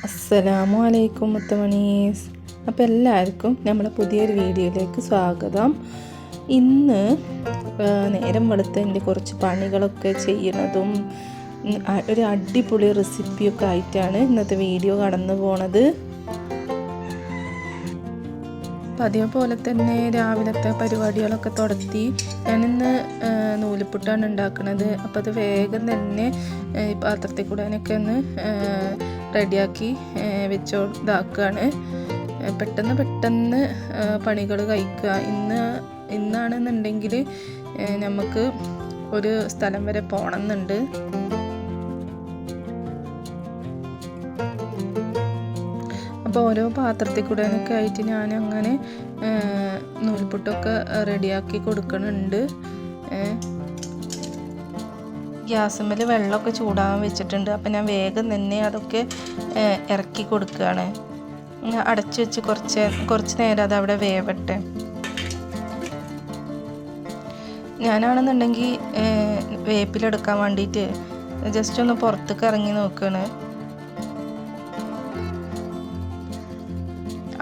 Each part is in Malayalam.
അസ്സലാമു അലൈക്കും മുത്തമണീസ്. അപ്പോൾ എല്ലാവർക്കും നമ്മളെ പുതിയൊരു വീഡിയോയിലേക്ക് സ്വാഗതം. ഇന്ന് നേരം വെളുത്തതിൻ്റെ കുറച്ച് പണികളൊക്കെ ചെയ്യണതും ഒരു അടിപൊളി റെസിപ്പിയൊക്കെ ആയിട്ടാണ് ഇന്നത്തെ വീഡിയോ കടന്നു പോണത്. പതിവ് പോലെ തന്നെ രാവിലത്തെ പരിപാടികളൊക്കെ തുടത്തി ഞാനിന്ന് നൂലുപുട്ടാണ് ഉണ്ടാക്കുന്നത്. അപ്പോൾ അത് വേഗം തന്നെ പാത്രത്തിൽ കൂടെ അതിനൊക്കെ ഒന്ന് റെഡിയാക്കി ഇതാക്കുകയാണ്. പെട്ടെന്ന് പണികൾ കഴിക്കുക. ഇന്നാണെന്നുണ്ടെങ്കിൽ നമുക്ക് ഒരു സ്ഥലം വരെ പോകണമെന്നുണ്ട്. അപ്പോൾ ഓരോ പാത്രത്തിൽ കൂടെ ഒക്കെ ആയിട്ട് ഞാൻ അങ്ങനെ നൂൽപുട്ടൊക്കെ റെഡിയാക്കി കൊടുക്കുന്നുണ്ട്. ഗ്യാസുമ്മൽ വെള്ളമൊക്കെ ചൂടാകാൻ വെച്ചിട്ടുണ്ട്. അപ്പോൾ ഞാൻ വേഗം തന്നെ അതൊക്കെ ഇറക്കി കൊടുക്കുകയാണ്. അടച്ചു വെച്ച് കുറച്ച് നേരം അത് അവിടെ വേവട്ടെ. ഞാനാണെന്നുണ്ടെങ്കിൽ വേപ്പിലെടുക്കാൻ വേണ്ടിയിട്ട് ജസ്റ്റ് ഒന്ന് പുറത്തേക്ക് ഇറങ്ങി നോക്കുകയാണ്.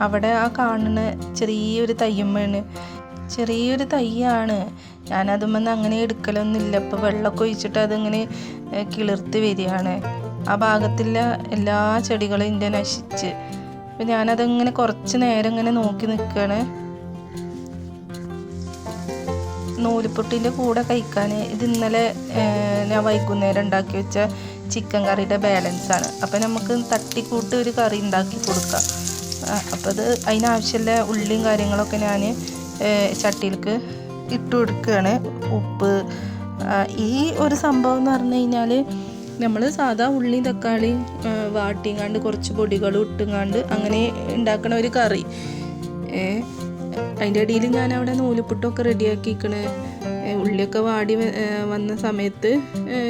അവിടെ ആ കാണുന്ന ചെറിയൊരു തയ്യാണ്. ഞാനതുമെന്ന് അങ്ങനെ എടുക്കലൊന്നുമില്ല. ഇപ്പോൾ വെള്ളമൊക്കെ ഒഴിച്ചിട്ട് അതിങ്ങനെ കിളിർത്ത് വരികയാണ്. ആ ഭാഗത്തുള്ള എല്ലാ ചെടികളും എൻ്റെ നശിച്ച്. അപ്പം ഞാനതങ്ങനെ കുറച്ച് നേരം ഇങ്ങനെ നോക്കി നിൽക്കുകയാണ്. നൂലുപുട്ടിൻ്റെ കൂടെ കഴിക്കാൻ ഇത് ഇന്നലെ ഞാൻ വൈകുന്നേരം ഉണ്ടാക്കി വെച്ച ചിക്കൻ കറിയുടെ ബാലൻസാണ്. അപ്പം നമുക്ക് തട്ടിക്കൂട്ട് ഒരു കറി ഉണ്ടാക്കി കൊടുക്കാം. അപ്പോൾ അത് അതിനാവശ്യമുള്ള ഉള്ളിയും കാര്യങ്ങളൊക്കെ ഞാൻ ചട്ടിയിലേക്ക് ഇട്ട് കൊടുക്കുകയാണ്. ഉപ്പ്, ഈ ഒരു സംഭവം എന്ന് പറഞ്ഞു കഴിഞ്ഞാൽ നമ്മൾ സാധാ ഉള്ളിയും തക്കാളിയും വാട്ടിങ്ങാണ്ട് കുറച്ച് പൊടികളും ഇട്ടുങ്ങാണ്ട് അങ്ങനെ ഉണ്ടാക്കണ ഒരു കറി. അതിൻ്റെ ഇടയിൽ ഞാൻ അവിടെ നൂലുപുട്ടൊക്കെ റെഡിയാക്കിക്കണ്. ഉള്ളിയൊക്കെ വാടി വന്ന സമയത്ത്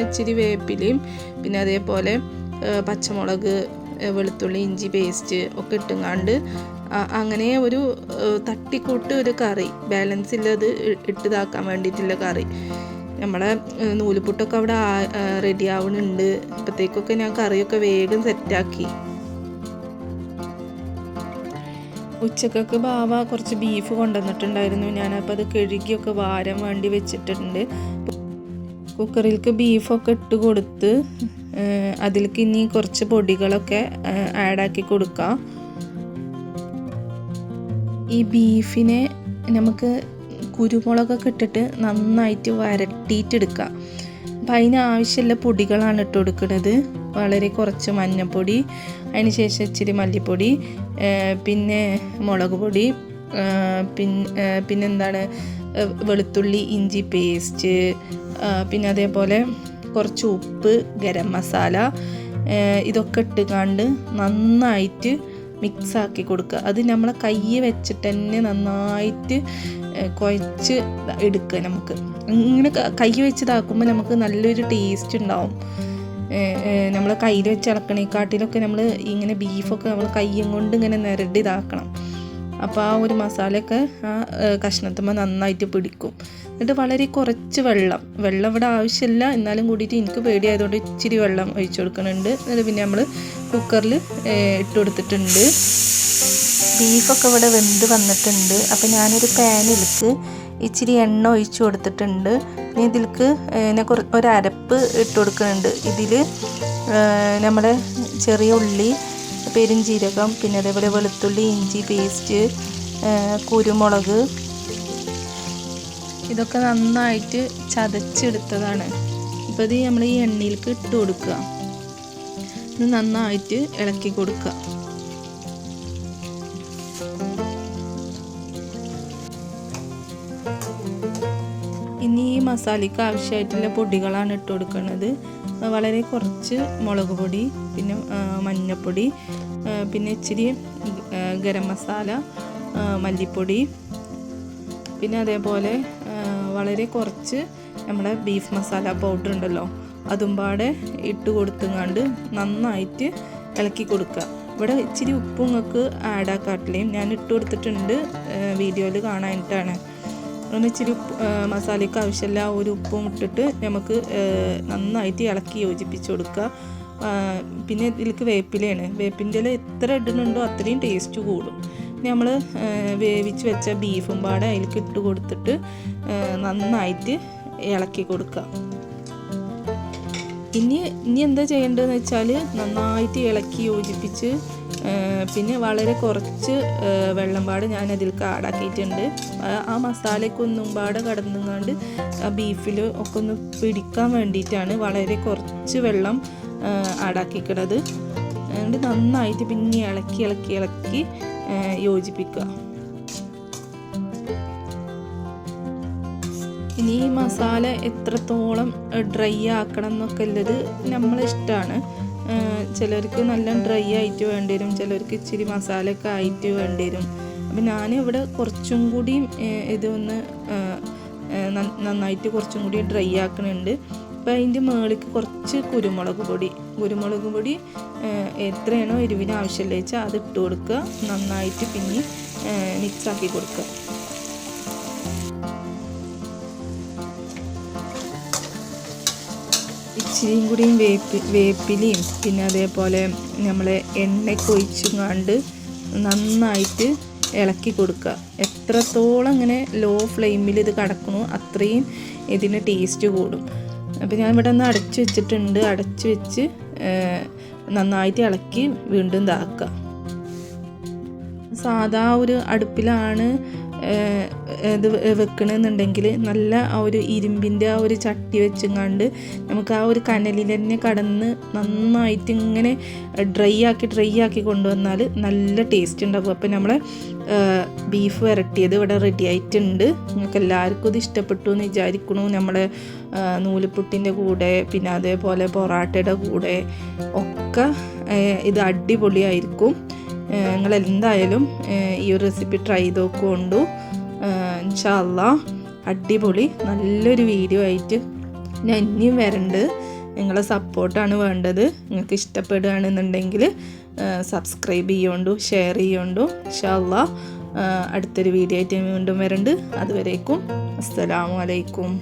ഇച്ചിരി വേപ്പിലയും പിന്നെ അതേപോലെ പച്ചമുളക്, വെളുത്തുള്ളി, ഇഞ്ചി പേസ്റ്റ് ഒക്കെ ഇട്ടുങ്ങാണ്ട് അങ്ങനെ ഒരു തട്ടിക്കൂട്ട് ഒരു കറി, ബാലൻസ് ഇല്ലത് ഇതാക്കാൻ വേണ്ടിയിട്ടുള്ള കറി. നമ്മളെ നൂലുപുട്ടൊക്കെ അവിടെ റെഡി ആവുന്നുണ്ട്. അപ്പോഴത്തേക്കൊക്കെ ഞാൻ കറിയൊക്കെ വേഗം സെറ്റാക്കി. ഉച്ചക്കൊക്കെ ബാവ കുറച്ച് ബീഫ് കൊണ്ടുവന്നിട്ടുണ്ടായിരുന്നു. ഞാനപ്പോൾ അത് കഴുകിയൊക്കെ വാരാൻ വേണ്ടി വെച്ചിട്ടുണ്ട്. കുക്കറിലേക്ക് ബീഫൊക്കെ ഇട്ട് കൊടുത്ത് അതിലേക്ക് ഇനി കുറച്ച് പൊടികളൊക്കെ ആഡാക്കി കൊടുക്കാം. ഈ ബീഫിനെ നമുക്ക് കുരുമുളകൊക്കെ ഇട്ടിട്ട് നന്നായിട്ട് വരട്ടിയിട്ടെടുക്കാം. അപ്പം അതിനാവശ്യമുള്ള പൊടികളാണ് ഇട്ട് കൊടുക്കുന്നത്. വളരെ കുറച്ച് മഞ്ഞൾപ്പൊടി, അതിന് ശേഷം ഇച്ചിരി മല്ലിപ്പൊടി, പിന്നെ മുളക് പൊടി, പിന്നെന്താണ് വെളുത്തുള്ളി ഇഞ്ചി പേസ്റ്റ്, പിന്നെ അതേപോലെ കുറച്ച് ഉപ്പ്, ഗരം മസാല, ഇതൊക്കെ ഇട്ടുകൊണ്ട് നന്നായിട്ട് മിക്സാക്കി കൊടുക്കുക. അത് നമ്മളെ കൈ വെച്ചിട്ട് തന്നെ നന്നായിട്ട് കുഴച്ച് എടുക്കുക. നമുക്ക് ഇങ്ങനെ കൈ വെച്ച് ഇതാക്കുമ്പോൾ നമുക്ക് നല്ലൊരു ടേസ്റ്റ് ഉണ്ടാവും. നമ്മൾ കയ്യിൽ വെച്ച് ഇളക്കണേക്കാട്ടിലൊക്കെ നമ്മൾ ഇങ്ങനെ ബീഫൊക്കെ നമ്മൾ കയ്യും കൊണ്ട് ഇങ്ങനെ നിരടി ഇതാക്കണം. അപ്പോൾ ആ ഒരു മസാലയൊക്കെ ആ കഷ്ണത്തുമ്പോൾ നന്നായിട്ട് പിടിക്കും. എന്നിട്ട് വളരെ കുറച്ച് വെള്ളം ഇവിടെ ആവശ്യമില്ല, എന്നാലും കൂടിയിട്ട് എനിക്ക് പേടിയായതുകൊണ്ട് ഇച്ചിരി വെള്ളം ഒഴിച്ചു കൊടുക്കുന്നുണ്ട്. എന്നിട്ട് പിന്നെ നമ്മൾ കുക്കറിൽ ഇട്ട് കൊടുത്തിട്ടുണ്ട്. ബീഫൊക്കെ ഇവിടെ വെന്ത് വന്നിട്ടുണ്ട്. അപ്പോൾ ഞാനൊരു പാനിലേക്ക് ഇച്ചിരി എണ്ണ ഒഴിച്ചു കൊടുത്തിട്ടുണ്ട്. ഇനി ഇതിലേക്ക് ഞാൻ ഒരരപ്പ് ഇട്ട് കൊടുക്കുന്നുണ്ട്. ഇതിൽ നമ്മുടെ ചെറിയ ഉള്ളി, പെരുംജീരകം, പിന്നെ അതേപോലെ വെളുത്തുള്ളി ഇഞ്ചി പേസ്റ്റ്, കുരുമുളക്, ഇതൊക്കെ നന്നായിട്ട് ചതച്ചെടുത്തതാണ്. അപ്പോൾ ഇത് നമ്മൾ ഈ എണ്ണയിലേക്ക് ഇട്ട് കൊടുക്കുക. ഇത് നന്നായിട്ട് ഇളക്കി കൊടുക്കുക. ഇനി ഈ മസാലയ്ക്ക് ആവശ്യമായിട്ടുള്ള പൊടികളാണ് ഇട്ട് കൊടുക്കുന്നത്. വളരെ കുറച്ച് മുളക് പൊടി, പിന്നെ മഞ്ഞൾപ്പൊടി, പിന്നെ ഇച്ചിരി ഗരം മസാല, മല്ലിപ്പൊടി, പിന്നെ അതേപോലെ വളരെ കുറച്ച് നമ്മുടെ ബീഫ് മസാല പൗഡർ ഉണ്ടല്ലോ അതും പാടെ ഇട്ട് കൊടുത്തുങ്ങാണ്ട് നന്നായിട്ട് ഇളക്കി കൊടുക്കുക. ഇവിടെ ഇച്ചിരി ഉപ്പും നിങ്ങൾക്ക് ആഡാക്കാട്ടില്ലേയും ഞാൻ ഇട്ട് കൊടുത്തിട്ടുണ്ട്, വീഡിയോയിൽ കാണാനായിട്ടാണ്. അങ്ങനെ ഇച്ചിരി മസാലയ്ക്ക് ആവശ്യമില്ല ഒരു ഉപ്പും ഇട്ടിട്ട് നമുക്ക് നന്നായിട്ട് ഇളക്കി യോജിപ്പിച്ച് കൊടുക്കുക. പിന്നെ ഇതിലേക്ക് വേപ്പിലയാണ്. വേപ്പിൻ്റെ ഇല എത്ര ഇടുന്നുണ്ടോ അത്രയും ടേസ്റ്റ് കൂടും. നമ്മൾ വേവിച്ച് വെച്ച ബീഫും പാടെ അതിലേക്ക് ഇട്ട് കൊടുത്തിട്ട് നന്നായിട്ട് ഇളക്കി കൊടുക്കുക. ഇനി എന്താ ചെയ്യേണ്ടതെന്ന് വെച്ചാൽ നന്നായിട്ട് ഇളക്കി യോജിപ്പിച്ച് പിന്നെ വളരെ കുറച്ച് വെള്ളം പാടെ ഞാൻ അതിലേക്ക് ആഡാക്കിയിട്ടുണ്ട്. ആ മസാലയ്ക്കൊന്നും പാടെ കടന്നുകൊണ്ട് ആ ബീഫിൽ ഒക്കെ ഒന്ന് പിടിക്കാൻ വേണ്ടിയിട്ടാണ് വളരെ കുറച്ച് വെള്ളം ആഡാക്കിക്കിടത്. അതുകൊണ്ട് നന്നായിട്ട് പിന്നെ ഇളക്കി യോജിപ്പിക്കുക. ഇനി ഈ മസാല എത്രത്തോളം ഡ്രൈ ആക്കണം എന്നൊക്കെ ഉള്ളത് നമ്മളെ ഇഷ്ടമാണ്. ചിലർക്ക് നല്ല ഡ്രൈ ആയിട്ട് വേണ്ടി വരും, ചിലർക്ക് ഇച്ചിരി മസാലയൊക്കെ ആയിട്ട് വേണ്ടി വരും. അപ്പം ഞാനിവിടെ കുറച്ചും കൂടി ഇതൊന്ന് നന്നായിട്ട് കുറച്ചും കൂടി ഡ്രൈ ആക്കുന്നുണ്ട്. അപ്പം അതിൻ്റെ മുകളിലേക്ക് കുറച്ച് കുരുമുളക് പൊടി എത്രയാണോ എരിവിന് ആവശ്യമില്ല വെച്ചാൽ അത് ഇട്ട് കൊടുക്കുക. നന്നായിട്ട് പിന്നെ മിക്സാക്കി കൊടുക്കുക. ഇച്ചിരിയും കൂടിയും വേപ്പിലയും പിന്നെ അതേപോലെ നമ്മൾ എണ്ണയൊക്കെ ഒഴിച്ചും കണ്ട് നന്നായിട്ട് ഇളക്കി കൊടുക്കുക. എത്രത്തോളം ഇങ്ങനെ ലോ ഫ്ലെയിമിൽ ഇത് കിടക്കണോ അത്രയും ഇതിന് ടേസ്റ്റ് കൂടും. അപ്പോൾ ഞാൻ ഇവിടെ ഒന്ന് അടച്ചു വെച്ചിട്ടുണ്ട്. അടച്ചു വെച്ച് നന്നായിട്ട് ഇളക്കി വീണ്ടും ഇതാക്കുക. സാധാ ഒരു അടുപ്പിലാണ് ഇത് വെക്കണമെന്നുണ്ടെങ്കിൽ നല്ല ആ ഒരു ഇരുമ്പിൻ്റെ ആ ഒരു ചട്ടി വെച്ചുകൊണ്ട് നമുക്ക് ആ ഒരു കനലിൽ തന്നെ കടന്ന് നന്നായിട്ട് ഇങ്ങനെ ഡ്രൈ ആക്കി കൊണ്ടുവന്നാൽ നല്ല ടേസ്റ്റ് ഉണ്ടാകും. അപ്പോൾ നമ്മളെ ബീഫ് വരട്ടിയത് ഇവിടെ റെഡി ആയിട്ടുണ്ട്. നിങ്ങൾക്ക് എല്ലാവർക്കും ഇത് ഇഷ്ടപ്പെട്ടു എന്ന് വിചാരിക്കണു. നമ്മളെ നൂലുപുട്ടിൻ്റെ കൂടെ പിന്നെ അതേപോലെ പൊറാട്ടയുടെ കൂടെ ഒക്കെ ഇത് അടിപൊളിയായിരിക്കും. നിങ്ങളെന്തായാലും ഈ ഒരു റെസിപ്പി ട്രൈ ചെയ്ത് നോക്കൊണ്ടു. ഇൻഷാ അല്ലാഹ് അടിപൊളി നല്ലൊരു വീഡിയോ ആയിട്ട് ഞാൻ ഇനിയും വരണ്ട്. നിങ്ങളെ സപ്പോർട്ടാണ് വേണ്ടത്. നിങ്ങൾക്ക് ഇഷ്ടപ്പെടുകയാണെന്നുണ്ടെങ്കിൽ സബ്സ്ക്രൈബ് ചെയ്യോണ്ടു, ഷെയർ ചെയ്യോണ്ടു. ഇൻഷാ അല്ലാഹ് അടുത്തൊരു വീഡിയോ ആയിട്ട് വീണ്ടും വരണ്ട്. അതുവരേക്കും അസ്സലാമു അലൈക്കും.